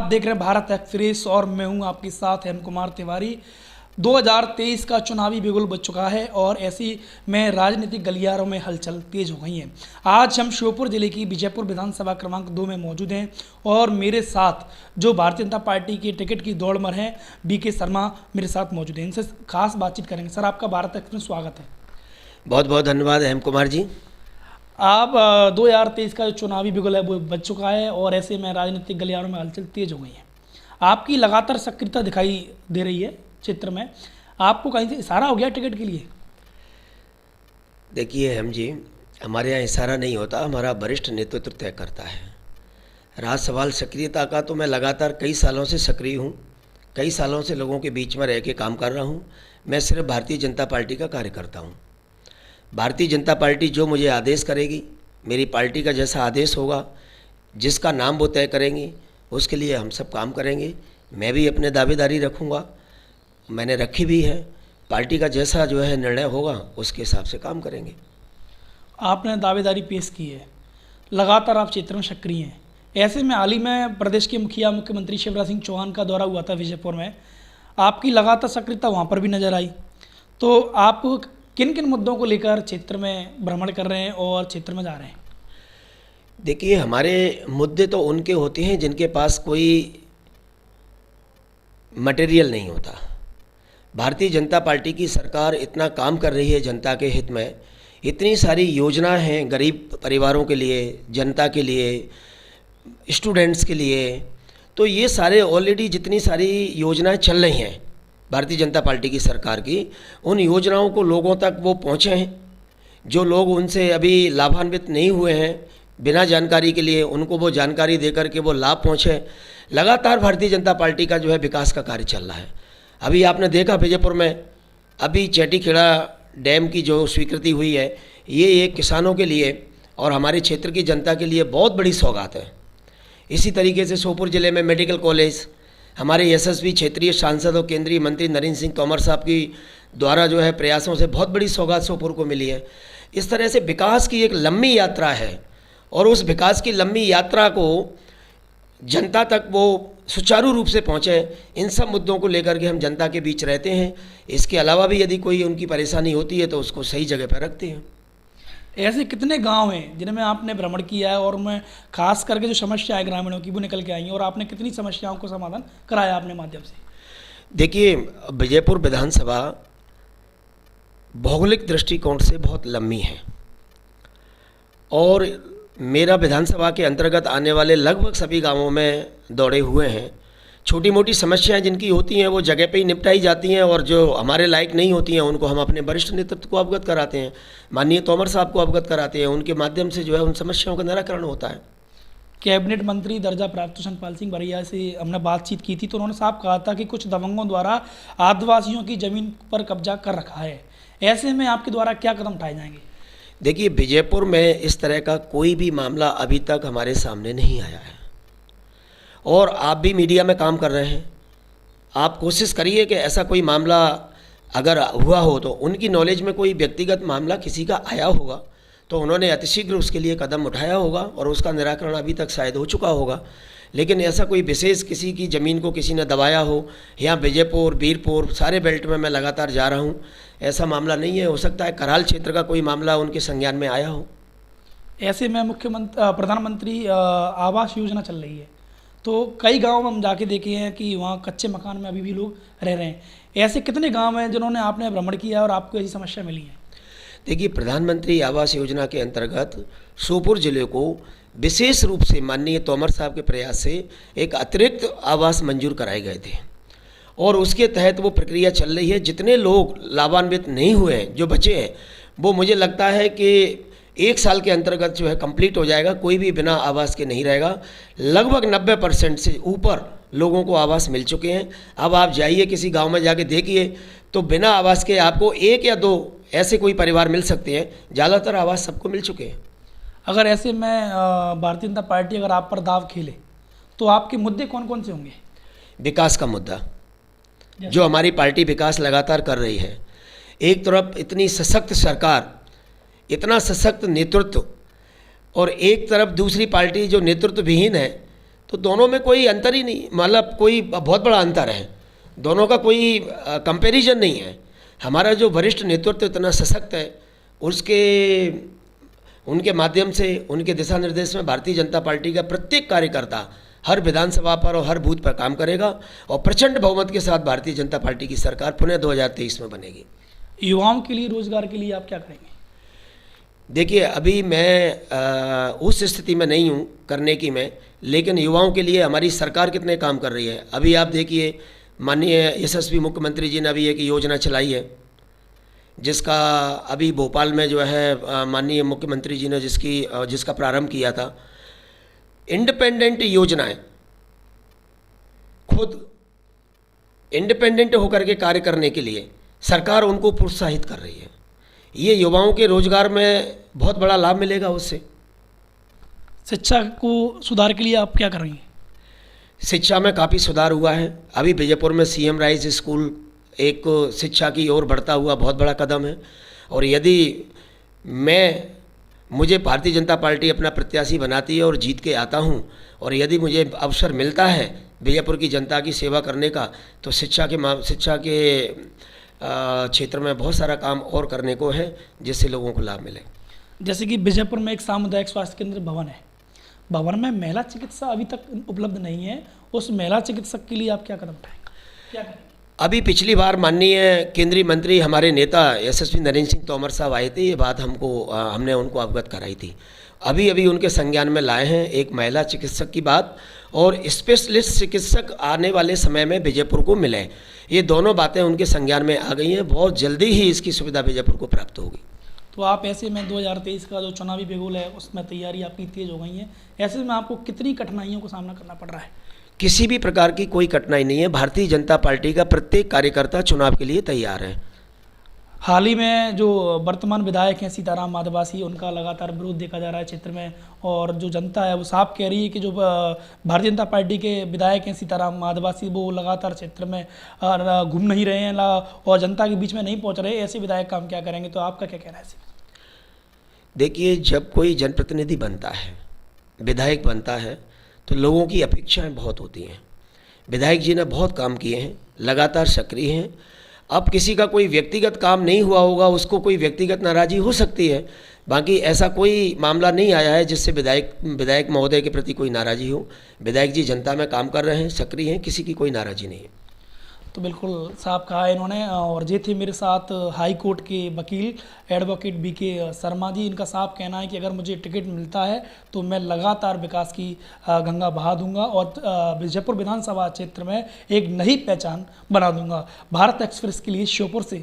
देख रहे हैं भारत एक्सप्रेस और मैं हूं आपके साथ हेम कुमार तिवारी। 2023 का चुनावी बिगुल बज चुका है और ऐसी में राजनीतिक गलियारों में हलचल तेज हो गई है। आज हम श्योपुर जिले की विजयपुर विधानसभा क्रमांक 2 में मौजूद हैं और मेरे साथ जो भारतीय जनता पार्टी की टिकट की दौड़ में हैं बीके शर्मा मेरे साथ मौजूद हैं। इनसे खास बातचीत करेंगे। सर, आपका भारत एक्सप्रेस में स्वागत है। बहुत बहुत धन्यवाद हेम कुमार जी। आप 2023 का जो चुनावी बिगुल है वो बज चुका है और ऐसे में राजनीतिक गलियारों में हलचल तेज हो गई है। आपकी लगातार सक्रियता दिखाई दे रही है क्षेत्र में। आपको कहीं से इशारा हो गया टिकट के लिए? देखिए हेम जी, हमारे यहाँ इशारा नहीं होता, हमारा वरिष्ठ नेतृत्व तय करता है। रहा सवाल सक्रियता का, तो मैं लगातार कई सालों से सक्रिय हूँ, कई सालों से लोगों के बीच में रह के काम कर रहा हूँ। मैं सिर्फ भारतीय जनता पार्टी का कार्यकर्ता हूँ। भारतीय जनता पार्टी जो मुझे आदेश करेगी, मेरी पार्टी का जैसा आदेश होगा, जिसका नाम वो तय करेंगी, उसके लिए हम सब काम करेंगे। मैं भी अपने दावेदारी रखूँगा, मैंने रखी भी है। पार्टी का जैसा जो है निर्णय होगा उसके हिसाब से काम करेंगे। आपने दावेदारी पेश की है, लगातार आप क्षेत्र में सक्रिय हैं। ऐसे में हाल ही में प्रदेश के मुख्यमंत्री शिवराज सिंह चौहान का दौरा हुआ था विजयपुर में, आपकी लगातार सक्रियता वहाँ पर भी नजर आई। तो आप किन किन मुद्दों को लेकर क्षेत्र में भ्रमण कर रहे हैं और क्षेत्र में जा रहे हैं? देखिए, हमारे मुद्दे तो उनके होते हैं जिनके पास कोई मटेरियल नहीं होता। भारतीय जनता पार्टी की सरकार इतना काम कर रही है जनता के हित में, इतनी सारी योजनाएं हैं गरीब परिवारों के लिए, जनता के लिए, स्टूडेंट्स के लिए। तो ये सारे ऑलरेडी जितनी सारी योजनाएं चल रही हैं भारतीय जनता पार्टी की सरकार की, उन योजनाओं को लोगों तक वो पहुँचे हैं। जो लोग उनसे अभी लाभान्वित नहीं हुए हैं बिना जानकारी के लिए, उनको वो जानकारी देकर के वो लाभ पहुँचे। लगातार भारतीय जनता पार्टी का जो है विकास का कार्य चल रहा है। अभी आपने देखा विजयपुर में अभी चैटीखेड़ा डैम की जो स्वीकृति हुई है, ये एक किसानों के लिए और हमारे क्षेत्र की जनता के लिए बहुत बड़ी सौगात है। इसी तरीके से श्योपुर जिले में मेडिकल कॉलेज, हमारे यशस्वी क्षेत्रीय सांसद और केंद्रीय मंत्री नरेंद्र सिंह तोमर साहब की द्वारा जो है प्रयासों से बहुत बड़ी सौगात श्योपुर को मिली है। इस तरह से विकास की एक लंबी यात्रा है और उस विकास की लंबी यात्रा को जनता तक वो सुचारू रूप से पहुँचे, इन सब मुद्दों को लेकर के हम जनता के बीच रहते हैं। इसके अलावा भी यदि कोई उनकी परेशानी होती है तो उसको सही जगह पर रखते हैं। ऐसे कितने गांव हैं जिनमें आपने भ्रमण किया है और उनमें खास करके जो समस्या है ग्रामीणों की वो निकल के आई हैं और आपने कितनी समस्याओं को समाधान कराया अपने माध्यम से? देखिए, विजयपुर विधानसभा भौगोलिक दृष्टिकोण से बहुत लंबी है और मेरा विधानसभा के अंतर्गत आने वाले लगभग सभी गांवों में दौड़े हुए हैं। छोटी मोटी समस्याएं जिनकी होती हैं वो जगह पे ही निपटाई जाती हैं और जो हमारे लायक नहीं होती हैं उनको हम अपने वरिष्ठ नेतृत्व को अवगत कराते हैं, माननीय तोमर साहब को अवगत कराते हैं। उनके माध्यम से जो है उन समस्याओं का निराकरण होता है। कैबिनेट मंत्री दर्जा प्राप्त चंद्रपाल सिंह भरैया से हमने बातचीत की थी तो उन्होंने साफ कहा था कि कुछ दबंगों द्वारा आदिवासियों की ज़मीन पर कब्जा कर रखा है। ऐसे में आपके द्वारा क्या कदम उठाए जाएंगे? देखिए, विजयपुर में इस तरह का कोई भी मामला अभी तक हमारे सामने नहीं आया है और आप भी मीडिया में काम कर रहे हैं। आप कोशिश करिए कि ऐसा कोई मामला अगर हुआ हो तो उनकी नॉलेज में कोई व्यक्तिगत मामला किसी का आया होगा तो उन्होंने अतिशीघ्र उसके लिए कदम उठाया होगा और उसका निराकरण अभी तक शायद हो चुका होगा। लेकिन ऐसा कोई विशेष किसी की ज़मीन को किसी ने दबाया हो, यहाँ विजयपुर, बीरपुर, सारे बेल्ट में मैं लगातार जा रहा हूँ, ऐसा मामला नहीं है। हो सकता है कराल क्षेत्र का कोई मामला उनके संज्ञान में आया हो। ऐसे में प्रधानमंत्री आवास योजना चल रही है तो कई गाँव में हम जाके देखे हैं कि वहाँ कच्चे मकान में अभी भी लोग रह रहे हैं। ऐसे कितने गाँव हैं जिन्होंने आपने भ्रमण किया और आपको ऐसी समस्या मिली है? देखिए, प्रधानमंत्री आवास योजना के अंतर्गत श्योपुर जिले को विशेष रूप से माननीय तोमर साहब के प्रयास से एक अतिरिक्त आवास मंजूर कराए गए थे और उसके तहत वो प्रक्रिया चल रही है। जितने लोग लाभान्वित नहीं हुए हैं, जो बचे हैं, वो मुझे लगता है कि 1 साल के अंतर्गत जो है कंप्लीट हो जाएगा, कोई भी बिना आवास के नहीं रहेगा। लगभग 90% से ऊपर लोगों को आवास मिल चुके हैं। अब आप जाइए किसी गांव में जाके देखिए तो बिना आवास के आपको 1 या 2 ऐसे कोई परिवार मिल सकते हैं, ज़्यादातर आवास सबको मिल चुके हैं। अगर ऐसे में भारतीय जनता पार्टी अगर आप पर दाव खेले तो आपके मुद्दे कौन कौन से होंगे? विकास का मुद्दा, जो हमारी पार्टी विकास लगातार कर रही है। एक तरफ इतनी सशक्त सरकार, इतना सशक्त नेतृत्व और एक तरफ दूसरी पार्टी जो नेतृत्व विहीन है, तो दोनों में कोई अंतर ही नहीं, मतलब कोई बहुत बड़ा अंतर है, दोनों का कोई कंपैरिजन नहीं है। हमारा जो वरिष्ठ नेतृत्व इतना सशक्त है, उनके माध्यम से, उनके दिशा निर्देश में भारतीय जनता पार्टी का प्रत्येक कार्यकर्ता हर विधानसभा पर और हर बूथ पर काम करेगा और प्रचंड बहुमत के साथ भारतीय जनता पार्टी की सरकार पुनः 2023 में बनेगी। युवाओं के लिए, रोजगार के लिए आप क्या करेंगे? देखिए, अभी मैं उस स्थिति में नहीं हूँ करने की मैं, लेकिन युवाओं के लिए हमारी सरकार कितने काम कर रही है। अभी आप देखिए, माननीय यशस्वी मुख्यमंत्री जी ने अभी एक योजना चलाई है, जिसका अभी भोपाल में जो है माननीय मुख्यमंत्री जी ने जिसका प्रारंभ किया था। इंडिपेंडेंट योजनाएं, खुद इंडिपेंडेंट होकर के कार्य करने के लिए सरकार उनको प्रोत्साहित कर रही है। ये युवाओं के रोजगार में बहुत बड़ा लाभ मिलेगा उससे। शिक्षा को सुधार के लिए आप क्या करेंगे? शिक्षा में काफ़ी सुधार हुआ है। अभी विजयपुर में सीएम राइज स्कूल एक शिक्षा की ओर बढ़ता हुआ बहुत बड़ा कदम है। और यदि मुझे भारतीय जनता पार्टी अपना प्रत्याशी बनाती है और जीत के आता हूं, और यदि मुझे अवसर मिलता है विजयपुर की जनता की सेवा करने का, तो शिक्षा के क्षेत्र में बहुत सारा काम और करने को है, जिससे लोगों को लाभ मिले। जैसे कि विजयपुर में एक सामुदायिक स्वास्थ्य केंद्र भवन है, भवन में महिला चिकित्सा अभी तक उपलब्ध नहीं है। उस महिला चिकित्सक के लिए आप क्या कदम उठाएंगे, क्या करेंगे? अभी पिछली बार माननीय केंद्रीय मंत्री हमारे नेता यशस्वी नरेंद्र सिंह तोमर साहब आए थे, ये बात हमने उनको अवगत कराई थी। अभी उनके संज्ञान में लाए हैं एक महिला चिकित्सक की बात, और स्पेशलिस्ट चिकित्सक आने वाले समय में विजयपुर को मिले। ये दोनों बातें उनके संज्ञान में आ गई हैं। बहुत जल्दी ही इसकी सुविधा विजयपुर को प्राप्त होगी। तो आप ऐसे में 2023 का जो चुनावी बिगुल है उसमें तैयारी आपकी तेज हो गई है, ऐसे में आपको कितनी कठिनाइयों का सामना करना पड़ रहा है? किसी भी प्रकार की कोई कठिनाई नहीं है। भारतीय जनता पार्टी का प्रत्येक कार्यकर्ता चुनाव के लिए तैयार है। हाल ही में जो वर्तमान विधायक हैं सीताराम माधवासी, उनका लगातार विरोध देखा जा रहा है क्षेत्र में, और जो जनता है वो साफ कह रही है कि जो भारतीय जनता पार्टी के विधायक हैं सीताराम माधवासी, वो लगातार क्षेत्र में घूम नहीं रहे हैं और जनता के बीच में नहीं पहुंच रहे। ऐसे विधायक काम क्या करेंगे? तो आपका क्या कहना है? देखिए, जब कोई जनप्रतिनिधि बनता है, विधायक बनता है, तो लोगों की अपेक्षाएं बहुत होती हैं। विधायक जी ने बहुत काम किए हैं, लगातार सक्रिय हैं। अब किसी का कोई व्यक्तिगत काम नहीं हुआ होगा, उसको कोई व्यक्तिगत नाराज़गी हो सकती है, बाकी ऐसा कोई मामला नहीं आया है जिससे विधायक महोदय के प्रति कोई नाराज़गी हो। विधायक जी जनता में काम कर रहे हैं, सक्रिय हैं, किसी की कोई नाराज़गी नहीं है। तो बिल्कुल साफ कहा है इन्होंने। और ये थे मेरे साथ हाई कोर्ट के वकील एडवोकेट बीके शर्मा जी। इनका साफ कहना है कि अगर मुझे टिकट मिलता है तो मैं लगातार विकास की गंगा बहा दूंगा और विजयपुर विधानसभा क्षेत्र में एक नई पहचान बना दूंगा। भारत एक्सप्रेस के लिए श्योपुर से